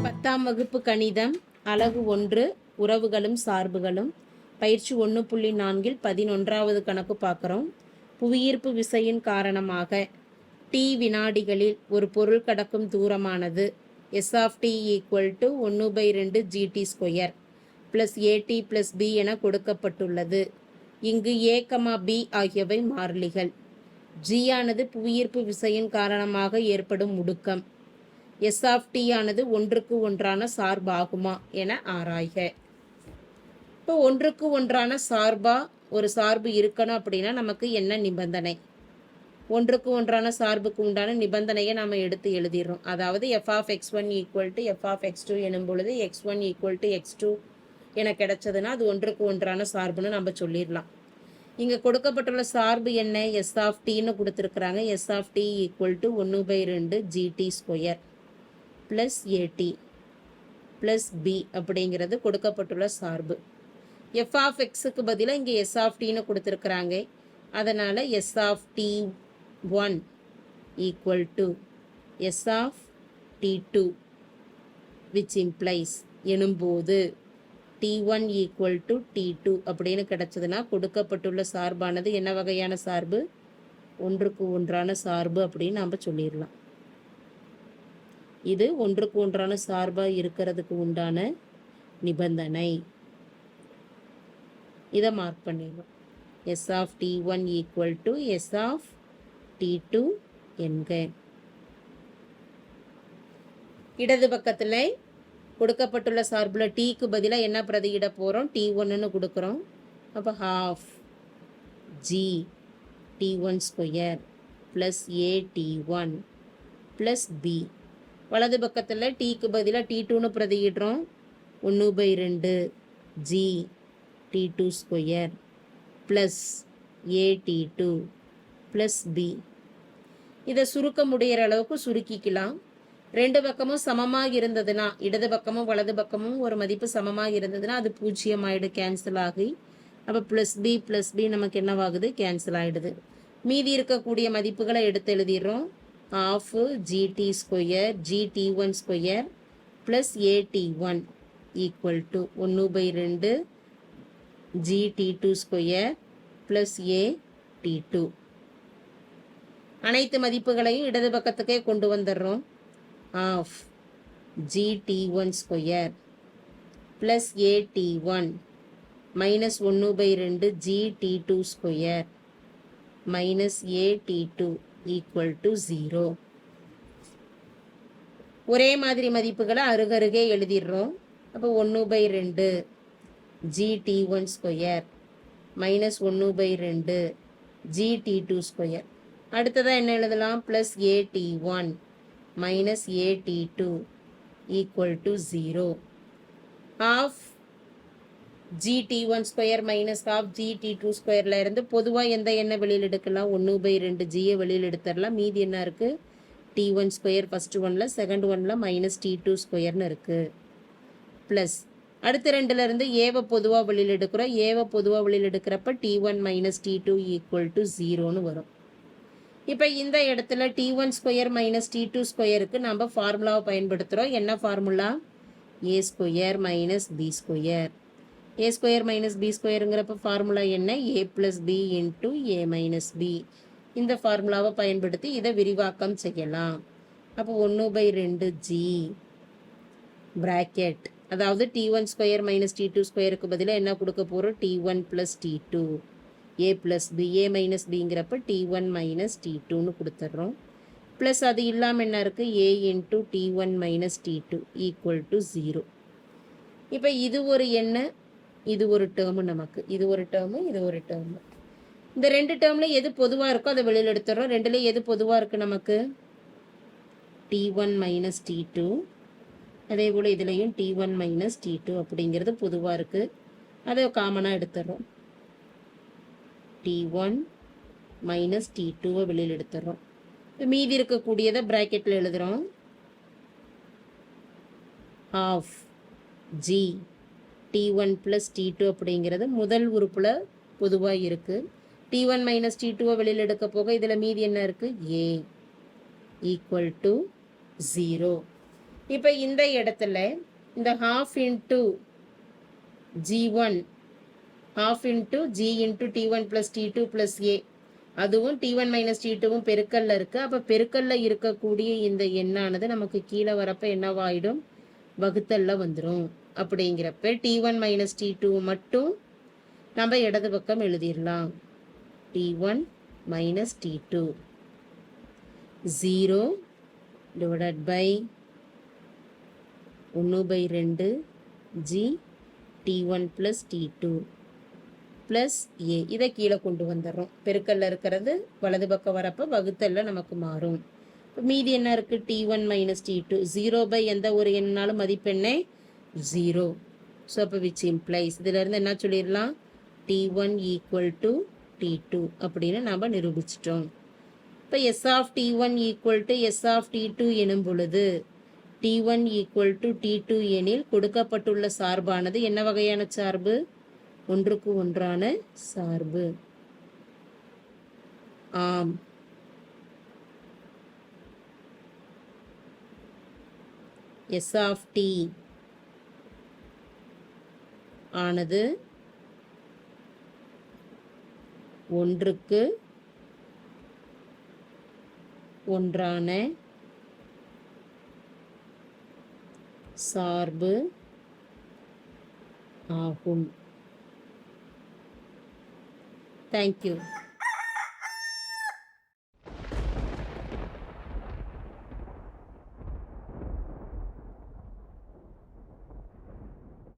10ஆம் வகுப்பு கணிதம் அலகு 1 உறவுகளும் சார்புகளும் பயிற்சி 1.4 11வது கணக்கு பார்க்குறோம். புவியீர்ப்பு விசையின் காரணமாக t வினாடிகளில் ஒரு பொருள் கடக்கும் தூரமானது s of t = 1/2 gt² + at + b என கொடுக்கப்பட்டுள்ளது. இங்கு a, b ஆகியவை மாறிலிகள். g ஆனது புவியீர்ப்பு விசையின் காரணமாக ஏற்படும் முடுக்கம். s of t ஆனது ஒன்றுக்கு ஒன்றான சார்பாகுமா என ஆராய்க. இப்போ ஒன்றுக்கு ஒன்றான சார்பா ஒரு சார்பு இருக்கணும் அப்படின்னா நமக்கு என்ன நிபந்தனை? ஒன்றுக்கு ஒன்றான சார்புக்கு உண்டான நிபந்தனையை நாம் எடுத்து எழுதிடுறோம். அதாவது f of x1 = f of x2 எனும் பொழுது x1 = x2 என கிடைச்சதுன்னா அது ஒன்றுக்கு ஒன்றான சார்புன்னு நம்ம சொல்லிடலாம். இங்கே கொடுக்கப்பட்டுள்ள சார்பு என்ன? s of tன்னு கொடுத்துருக்குறாங்க. s of t = 1/2 gt² + at + b அப்படிங்கிறது கொடுக்கப்பட்டுள்ள சார்பு. f of xக்கு பதிலாக இங்கே s of tன்னு கொடுத்துருக்குறாங்க. அதனால் s of t1 = s of t2 which implies எனும்போது t1 = t2 அப்படின்னு கிடைச்சதுன்னா கொடுக்கப்பட்டுள்ள சார்பானது என்ன வகையான சார்பு? ஒன்றுக்கு ஒன்றான சார்பு அப்படின்னு நாம் சொல்லிடலாம். இது ஒன்றுக்கு ஒன்றான சார்பாக இருக்கிறதுக்கு உண்டான நிபந்தனை. இதை மார்க் பண்ணிடுவோம். s of t1 = s of t2 என்க. இடது பக்கத்தில் கொடுக்கப்பட்டுள்ள சார்பில் டீக்கு பதிலாக என்ன பிரதியிட போகிறோம்? t1ன்னு கொடுக்குறோம். அப்போ ½ g t1² + at1 + b. வலது பக்கத்தில் டீக்கு பதிலாக t2ன்னு பிரதியிடுறோம். 1/2 g t2² + at2 + b. இதை சுருக்க முடிகிற அளவுக்கு சுருக்கிக்கலாம். ரெண்டு பக்கமும் சமமாக இருந்ததுன்னா, இடது பக்கமும் வலது பக்கமும் ஒரு மதிப்பு சமமாக இருந்ததுன்னா அது 0 ஆகிடு, கேன்சல் ஆகி. அப்போ +b நமக்கு என்னவாகுது? கேன்சல் ஆகிடுது. மீதி இருக்கக்கூடிய மதிப்புகளை எடுத்து எழுதிடுறோம். ½ gt² gt1² + at1 = 1/2 gt2² + at2. அனைத்து மதிப்புகளையும் இடது பக்கத்துக்கே கொண்டு வந்துடுறோம். ½ gt1² + at1 - 1/2 gt2² - at2 = 0. ஒரே மாதிரி மதிப்புகளை அருகருகே எழுதிடுறோம். அப்போ 1/2 gt1² - 1/2 gt2². அடுத்ததாக என்ன எழுதலாம்? +at1 - at2 = 0. ½ gt1² - ½ gt2² இருந்து பொதுவாக எந்த எண்ணை வெளியில் எடுக்கலாம்? 1/2 ஜியை வெளியில் எடுத்துடலாம். மீதி என்ன இருக்குது? t1² ஃபஸ்ட்டு ஒன்னில், செகண்ட் ஒன்னில் -t2² இருக்குது. ப்ளஸ் அடுத்த ரெண்டுலேருந்து ஏவை பொதுவாக வெளியில் எடுக்கிறோம். ஏவை பொதுவாக வெளியில் எடுக்கிறப்ப t1 - t2 = 0ன்னு வரும். இப்போ இந்த இடத்துல t1² - t2²க்கு நம்ம ஃபார்முலாவை பயன்படுத்துகிறோம். என்ன ஃபார்முலா? a² - b². a² - b²ங்கிறப்ப ஃபார்முலா என்ன? a + b × a - b. இந்த ஃபார்முலாவை பயன்படுத்தி இதை விரிவாக்கம் செய்யலாம். அப்போ 1/2 g பிராக்கெட், அதாவது t1² - t2²க்கு பதிலாக என்ன கொடுக்க போகிறோம்? t1 + t2 a + b. a - bங்கிறப்ப t1 - t2ன்னு கொடுத்துட்றோம். ப்ளஸ் அது இல்லாமல் என்ன இருக்குது? a × t1 - t2 = 0. இப்போ இது ஒரு எண்ணு, இது ஒரு டேர்மு, நமக்கு இது ஒரு டேர்மு, இது ஒரு டேர்மு. இந்த ரெண்டு டேர்மில் எது பொதுவாக இருக்கோ அதை வெளியில் எடுத்துடுறோம். ரெண்டுலேயும் எது பொதுவாக இருக்குது நமக்கு? t1 - t2. அதே போல் இதுலேயும் t1 - t2 அப்படிங்கிறது பொதுவாக இருக்குது. அதை காமனாக எடுத்துடுறோம். t1 - t2வை வெளியில் எடுத்துடுறோம். மீதி இருக்கக்கூடியதை ப்ராக்கெட்டில் எழுதுகிறோம். ½ g t1 + t2 அப்படிங்கிறது முதல் உறுப்பில் பொதுவாக இருக்குது. t1 - t2வை வெளியில் எடுக்க போக இதில் மீதி என்ன இருக்குது? a equal to 0. இப்போ இந்த இடத்துல இந்த half into g1 half into g into t1 plus t2 plus a அதுவும் t1 மைனஸ் t2வும் பெருக்கல்ல இருக்குது. அப்போ பெருக்கல்ல இருக்கக்கூடிய இந்த எண்ணானது நமக்கு கீழே வரப்போ என்னவாயிடும், வகுத்தல்ல வந்துடும். அப்படிங்கிறப்ப t1 மைனஸ் t2 மட்டும் நம்ம இடது பக்கம் எழுதிடலாம். t1 minus t2 0 divided by 1/2 g t1 plus t2 plus a. இதை கீழே கொண்டு வந்துடுறோம். பெருக்கல்ல இருக்கிறது வலது பக்கம் வரப்போ வகுத்தல்ல நமக்கு மாறும். மீதி என்ன இருக்குது, t1 மைனஸ் t2 0 பை எந்த ஒரு எண்ணாலும் மதிப்பெண்ணே 0. ஸோ அப்போ விச் இம்ப்ளைஸ் இதிலிருந்து என்ன சொல்லிடலாம், t1 ஈக்குவல் டு t2 அப்படின்னு நாம் நிரூபிச்சிட்டோம். இப்போ s of t1 equal to s of t2 எனும் பொழுது t1 ஈக்குவல் டு t2 எனில் கொடுக்கப்பட்டுள்ள சார்பானது என்ன வகையான சார்பு, ஒன்றுக்கு ஒன்றான சார்பு. ஆம். s ஆஃப் t ஆனது ஒன்றுக்கு ஒன்றான சார்பு ஆகும். Thank you.